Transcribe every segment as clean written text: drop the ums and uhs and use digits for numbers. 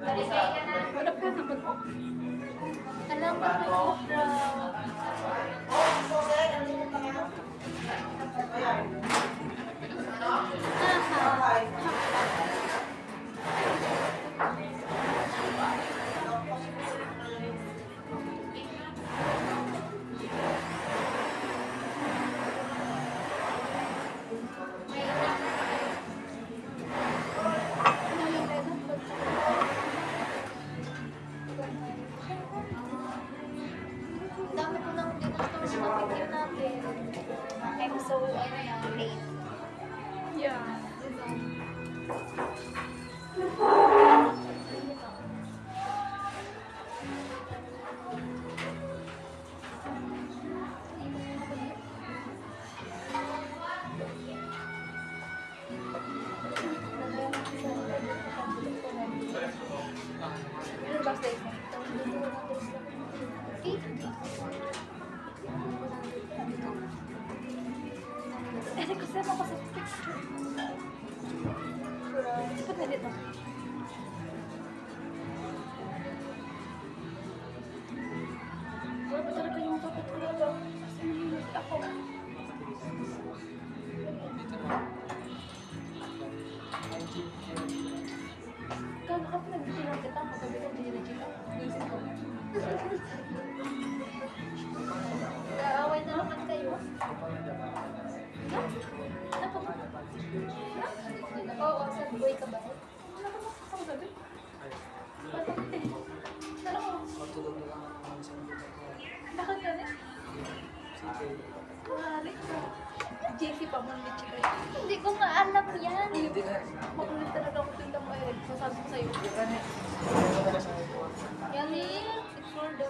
Wala pa naman po. Alam ko po, dami ko nang dinastore na picture natin. I'm so, late. Yeah. Eh, kasi ako sa picture. Dapat na dito. Wala ba talaga yung takot ko na lang? Kasi mahilig ako. Kaya kapag nagbibilang kita, magabi ko dinilagin ako. Isip ko. Kaaway na naman kayo. Ha? Oo, sad boy ka ba? Wala ka makakang gabi. Tara ko. Bakit ka na? Mahalik ka. JC pa mo ni Chika. Hindi ko nga alam yan. Makulit talaga ako tinta mo eh. Masabi ko sa'yo. Yan eh. It's for the...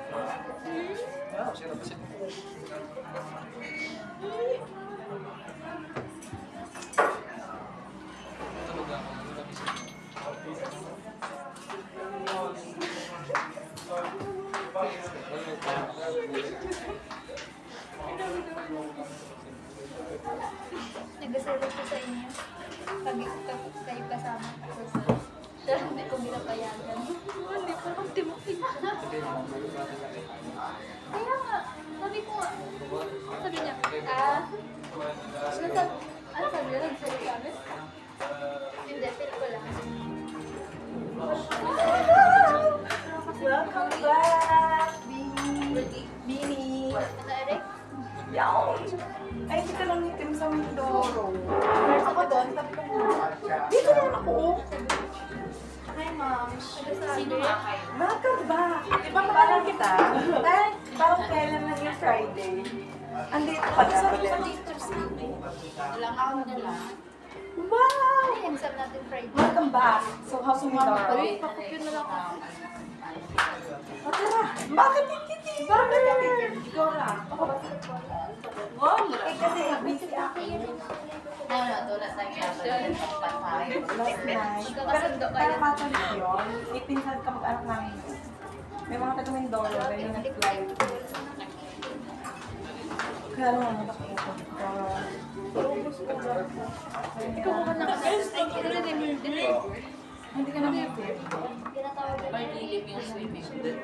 Nag-asalo ko sa inyo. Kayo kasama. Pero hindi ko binapayagan. Hindi pa lang timukin. Kaya nga, sabi ko nga. Sabi niya, ano sabi niya? Nagsabi kami? Hindi, feel ko lang. Welcome back, Bini. Ano, Eric? Yaw! Ay, hindi ka lang itim sa Mindoro. Ako doon, sabi ko, dito lang ako. Hi, Mom. Sino nga kayo? Welcome back. Di ba parang kita? Dahil parang kailan lang yung Friday. Andito ka na ulit. Walang ako na lang. Wow! Ay, exam natin Friday. Welcome back. So, how's Mindoro? Uy, pakupyun na lang ako. O, tara. Bakit hindi? Bakit? Ikaw na. Ako ba? Wow! Eh, kasi busy ako. Tulad ng caption. Last night. Pero katalit yun. May pinsan ka mag-anak namin. May mga taga Mindoro na yung nag-flight. Kaya lang naman ako. Ikaw mo ba Hindi ka naman fit. tinatawag na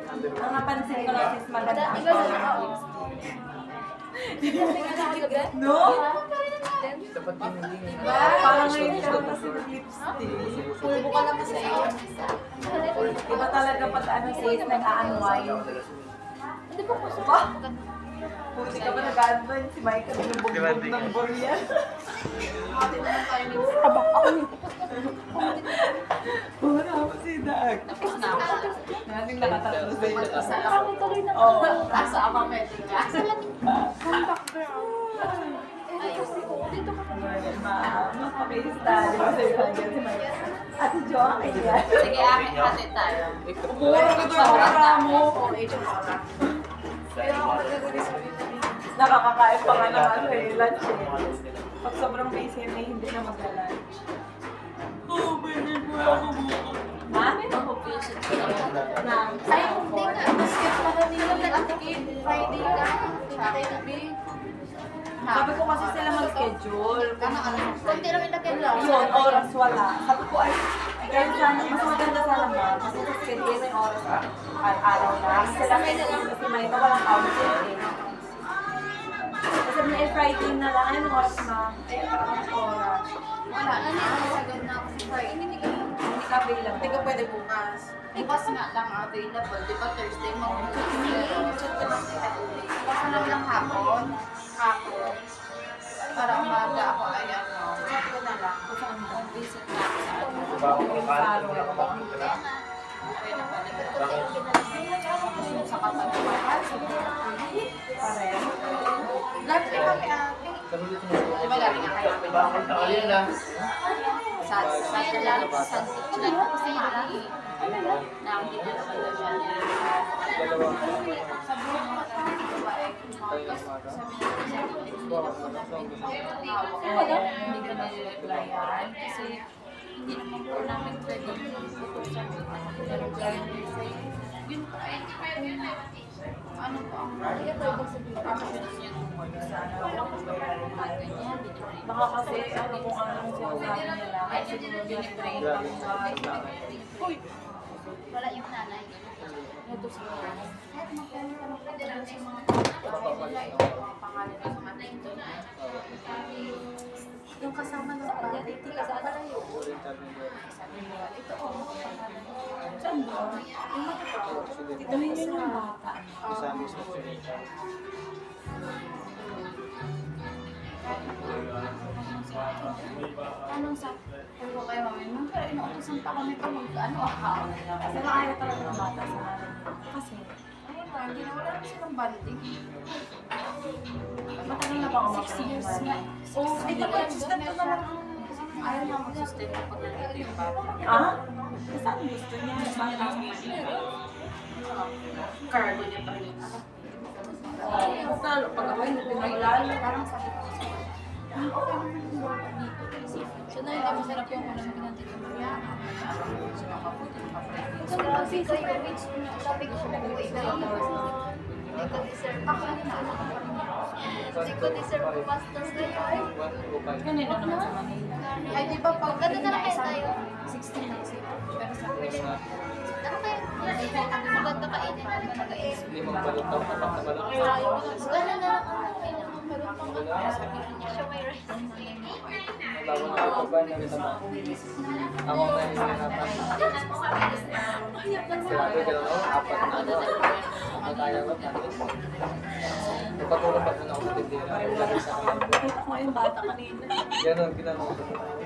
Ang napansin ko lang is maganda ang lipstick. No? Parang ngayon ka lang kasi lipstick. Pulbo ka lang kasi. Iba talaga pag ano says nag-a-unwind. Hindi po po Ba? Puti ka ba nag-a-unwind? Si Michael binubugbog ng Boreal. Abak ako ni. Wala ako si Dag. Nating nakatatlo sa iyo. Parang tuloy na. Oo. Asa ako medyo ka. Ang background. Ay, kasi ko. Dito ka pa. Mapapista. Di ba sa'yo talaga si Michael? Ate Jo, kaya. Sige, akin hati tayo. Puro ka ito ang mo. Kaya ako nagaguli sa nakakakain pa nga ng ano eh, lunch eh. Pag sobrang busy na hindi na mag-lunch. Oh, baby, wala ako bukas. Ha? Na? Ay, hindi nga. Basketball na nila. Nag-atikid. Friday ka. Friday gabi. Sabi ko kasi sila mag-schedule. Kunti lang ilagay lang. Yun, oras wala. Sabi ko ay, kaya sana, mas maganda sana ba? Mas schedule bigay ng oras na araw na. Sila may nalang kasi may ito walang council eh. Kasi may Friday na lang, anong oras na? Ay, parang oras. Wala, ano yung sagad na ako sa Friday. Hindi ka available. Hindi ka pwede bukas. Bukas nga lang available. Di ba Thursday mo? Bukas na lang hapon. Hapon. Para umaga ako ay ano. Chat ko na lang. Kung saan mo. Visit na ako sa ano. Sa kapatid. Pareho. Lahat na kami ate. Di ba galing nga kayo? Sa lalo sa Sunday. Ako si Maki. Na ang dito naman daw siya niya. Sabi mo matapos ko ba eh. Tapos sabi niya siya hindi ko na-replyan kasi hindi naman po namin pwede na-replyan yun po ay ano po ang actions niya tungkol sa ganyan. Baka kasi ano kung anong sinasabi nila. Ay, siguro dinitrain pa mga uy! Wala yung nanay. Ito sa mga kahit magpapagdala sa mga pangalan ng mga ito na yung kasama ng pagdala ito kasama na yun. Sabi mo, ito o Saan ba? Yung matapos. Dito yun yung bata. Anong sa ko kayo mami? Pero inuutosan pa kami pa mag-ano ako. Kasi makaya talaga ng bata sa akin. Kasi, Ayun pa, ginawa namin silang banding. matagal na ba ako 6 years na. Oh, ay tapos, sustento na lang. Ayaw nga mag-sustain pag nandito yung bata. Ah? Saan gusto niya? Saan lang sa Manila? Cargo niya pa rin. Basta, pag ako hindi pinagulalo. Parang sabi ko sa so na hindi masarap yung unang pinantin ko niya. Ito na kasi sa yung sabi ko kung uwi na ako. Hindi ko deserve ako na. Hindi ko deserve ko bastos na yun. Kanino naman sa Manila? Ay di ba pag ganda na lang kayo tayo? 16 lang siya. Pero sa akin, ano kayo? Maganda kainin na lang nag-aisip. Gano'n na lang ako. Meron pang sabi niya siya may rice. Ako na hinahanapan. Sinabi ka lang, apat na ano. Mataya ko natin. Ipatulong pa na ako sa tindera. Lagi sa akin. Nakita ko yung bata kanina. Ganon, ginanong ko.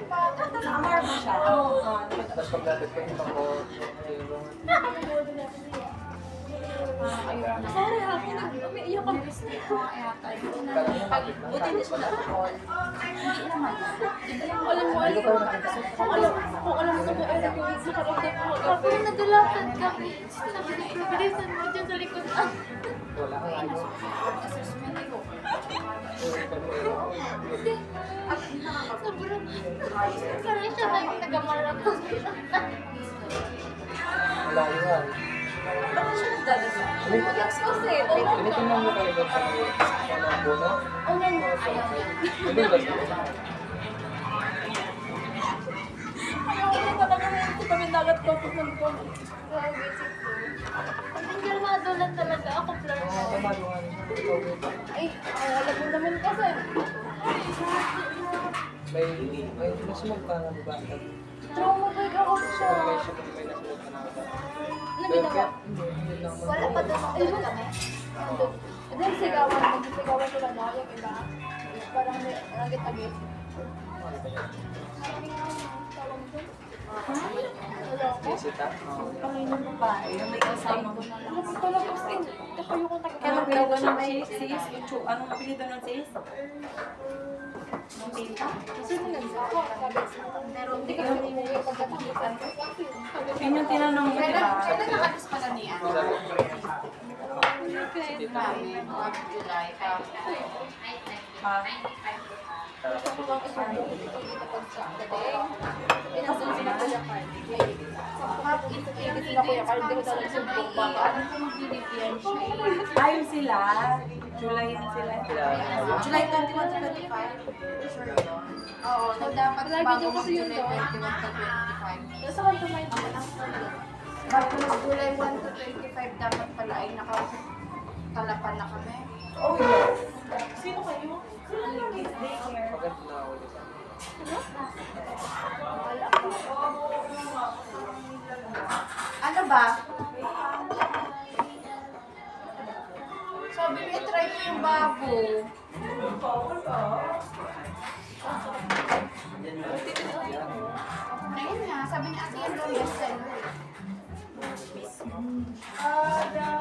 Nakamar mo siya. Oo. Tapos pagdating ko, hindi ako tinulungan. Sorry ha, umiiyak ako. Buti hindi siya na-call. Hindi naman. Alam mo, kung alam mo kung ano yung nakaramdam mo. Ako nadulatan kami. Sabi na, bilisan mo dyan sa likod. Wala kang ano. Assessment ko. Sobrang, parang siya na yung nag-marathon. Malayo nga. Bakit siya nagdadasal? Tinitingnan mo kayo doon sa bono? Ayaw niya. Hindi ba siya? Ayaw ko talaga na yung kami dagat ko pumunta. Grabe, siguro. Ang kalmado lang talaga ako, Flor. Oo, kamalungan. Ay, alam mo naman kasi. May nasmog ka na ba? Trauma bag ako siya. May siya kung may nasmog ka na ba? Ano ginawa? Hindi lang. Wala pa doon ang doon kami. Then sigawan, nagsigawan sila na yung iba. Parang nagit-agit. Visita? Panginoon mo ba? Yung may kasama mo. Alam ko talaga sa inyo. Kayo kong Kaya apelido ng sis? Anong apelido ng sis? Ng tita? Kasi nagsa ako, sabi sa pero hindi ko umuwi pag nakikita. Yun yung tinanong mo, di ba? Kailan nakalis pala niya? Tita, mga July. Ako lang isa doon pagkita pag sa dating. Pinasun sila Kuya Carl. Ito sila Kuya Carl. Hindi ko talaga sumbong baka. Ano ko magbibigyan siya? Ayun sila. July yan sila. July 21 to 25. Sure yun. Oo, so dapat bago mag July 21 to 25. Nasa kanto may July 1 to 25 dapat pala ay nakakalapan na kami. Oh, yes. Sino kayo? Sino yung kids daycare? Pagkat na ulit sa Ano ba? Sabi niya, try mo yung bago. Ayun nga, sabi niya, ate yan daw best seller.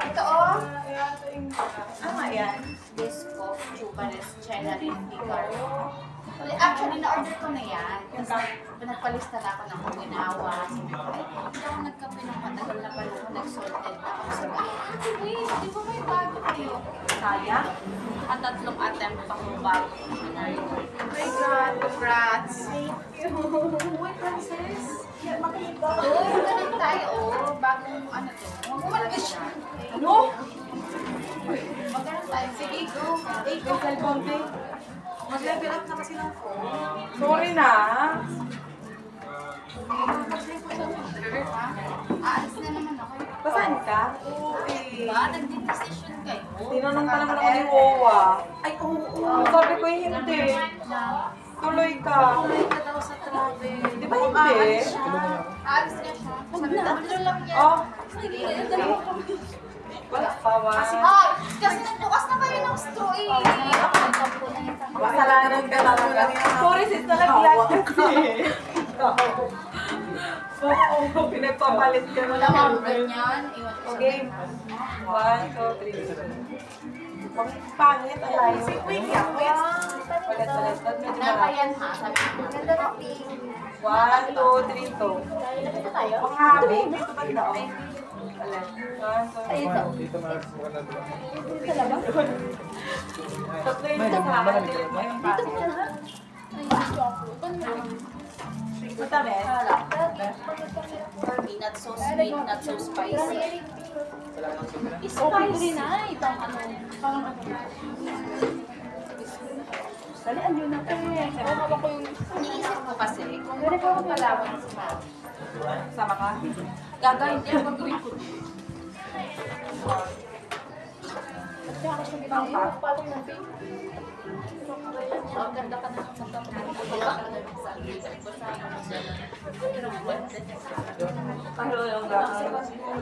Ito oh. Ano nga yan? Disco, Chubanes, China rin, Picar. Actually, na-order ko na yan. Kasi nagpalista na ako ng kuminawa. Sabi ko, ay, hindi ako nagkape ng matagal na pala ako nag-salted na ako. Sabi ko, ay, wait, di ba may bago kayo? Kaya? At 3 attempt pa kung bago. Oh my God, congrats! Thank you! Uy, Francis! Yan, makita! Uy, ganun tayo, oh. Bagong ano to. Umalis siya. Ano? Magkaroon tayo. Sige, go. Hey, go, cellphone, babe. Mag-level up na kasi ng phone. Sorry na. Aalis na naman ako. Pasaan ka? Okay. Diba? Nag-decision kayo. Tinanong pa naman ako ni Owa. Ay, oo. Sabi ko hindi. Tuloy ka. Tuloy ka daw sa travel. Di ba hindi? Aalis na siya. Sabi ko, tatlo lang yan. Oh, Sige, dalawa kami. wala pa ba? Ay, kasi nagbukas na kayo ng straw eh. Ako nagkampo na yung Kasalanan ka talaga. Sorry sis, nalaglag kasi. Oo, pinagpapalit ka na Wala mga ganyan. Iwan ko sa Okay. 1, 2, 3. Pangit ang layo. Wait lang, wait. Palit. Medyo Napayan ha, sabi ko. Ganda na 1, 2, 3, 2. Dito tayo? Ang habi. Dito ba daw? Palit. 1, 2, 3. dito maganda ba? Tatlo yung sa akin. Dito ka na? Ay, gusto ako. Matamis. For me, not so sweet, not so spicy. Wala nang sobra. Spicy na. Itong ano. Pang ano. Dalian yun na kayo. Ako yung iniisip ko kasi, kung gano'n ko Palawan si Ma'am, Sama ka? gagawin niya gagawin ko. Ang ganda ka na sa Pero yung gano'n.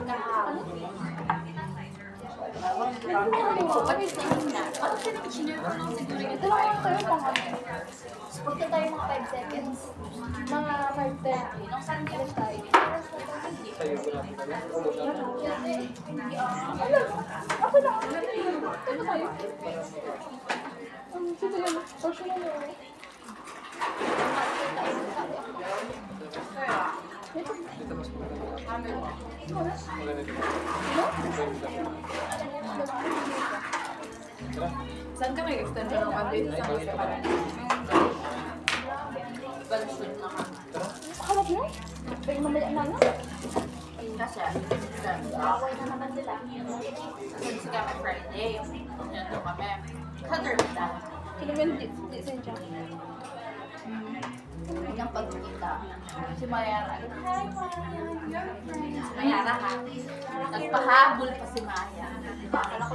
Punta tayo mga 5 seconds. Mga 5:30. Nung saan tayo tayo? Sa'yo ko lang. Promotion. Ako lang. Ano tayo? Sige lang. Portion na lang. Dito mas maganda. Maganda dito. Tara. Saan ka may extension ng one day sa Balusod na ka. Tara. Hanap mo? Pero mamaya na na. Kasi, away na naman sila. Kasi kami Friday. Nandito kami. Kaderta. Di siya. Ng pagkikita. Si Mayara. Hi, Maya. Si Mayara ha. Nagpahabol pa si Maya.